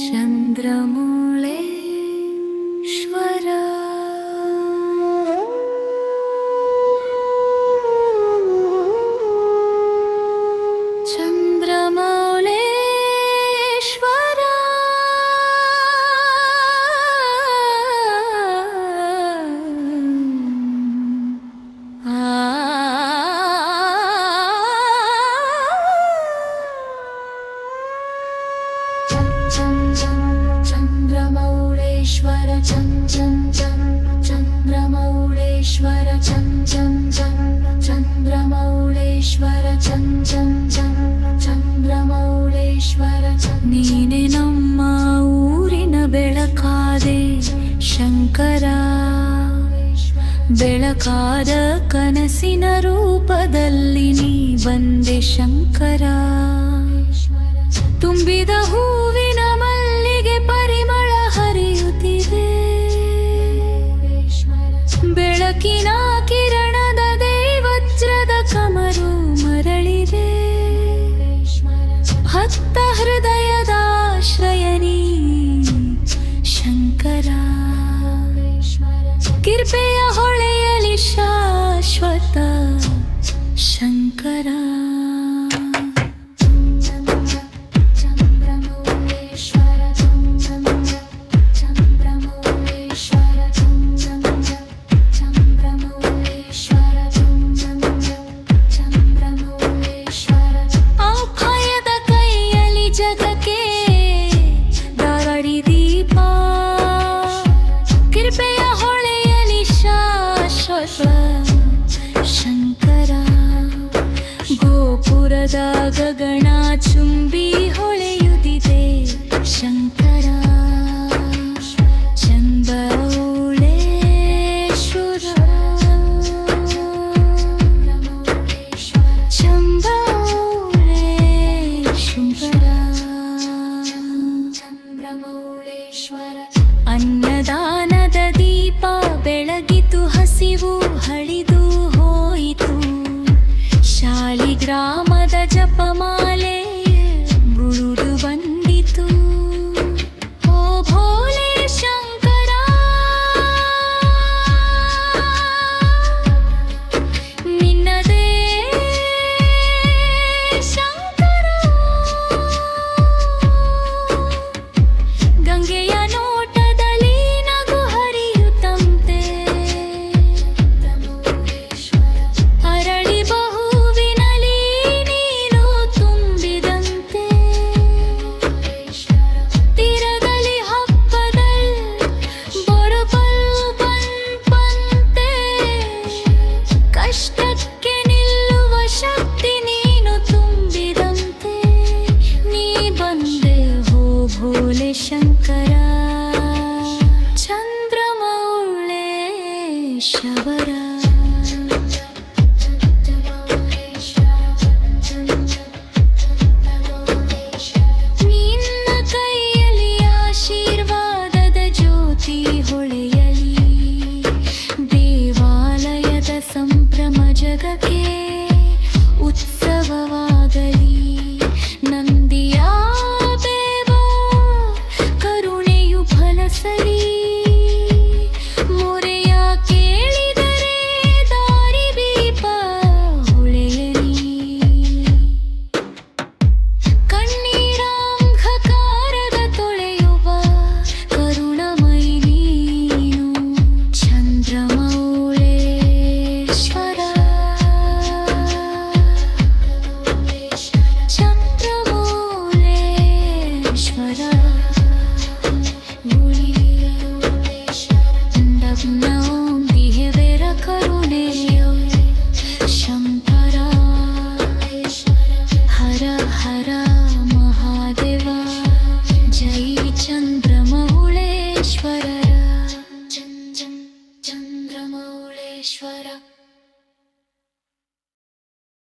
ಚಂದ್ರಮೌಳೇಶ್ವರ ಚಂದ್ರಮೌಳೇಶ್ವರ ಚಂದ್ರಮೌಳೇಶ್ವರ ಚಂದ್ರಮೌಳೇಶ್ವರ ಚಂದ್ರಮೌಳೇಶ್ವರ ಚಂದ್ರಮೌಳೇಶ್ವರ ನೀನೆ ನಮ್ಮ ಊರಿನ ಬೆಳಕಾದೆ ಶಂಕರ ಬೆಳಕಾದ ಕನಸಿನ ರೂಪದಲ್ಲಿ ನೀ ಬಂದೆ ಶಂಕರ ತುಂಬಿದ ಹೂವಿನ ಮಲ್ಲಿಗೆ ಪರಿಮಳ ಹರಿಯುತ್ತಿದೆ ಬೆಳಕಿನ ಕಿರಣದ ದೈವಜ್ರದ ಕಮರು ಮರಳಿದೆ ಭಕ್ತ ಹೃದಯದ ಆಶ್ರಯನಿ ಶಂಕರ ಕೃಪೆಯ ಹೊಳೆಯಲಿ ಶಾಶ್ವತ ಶಂಕರ ಶಂಕರ ಗೋಪುರದ ಗಗನ ಚುಂಬಿ ಹೊಳೆಯುತ್ತಿದೆ ಶಂಕರ ಚಂದ್ರಮೌಳೇಶ್ವರ ಅನ್ನದಾನದ ದೀಪ ಬೆಳಗಿತು ಹಸಿವು ಹಳಿದು ಹೋಯಿತು ಶಾಲಿಗ್ರಾಮದ ಜಪಮಾಲೆ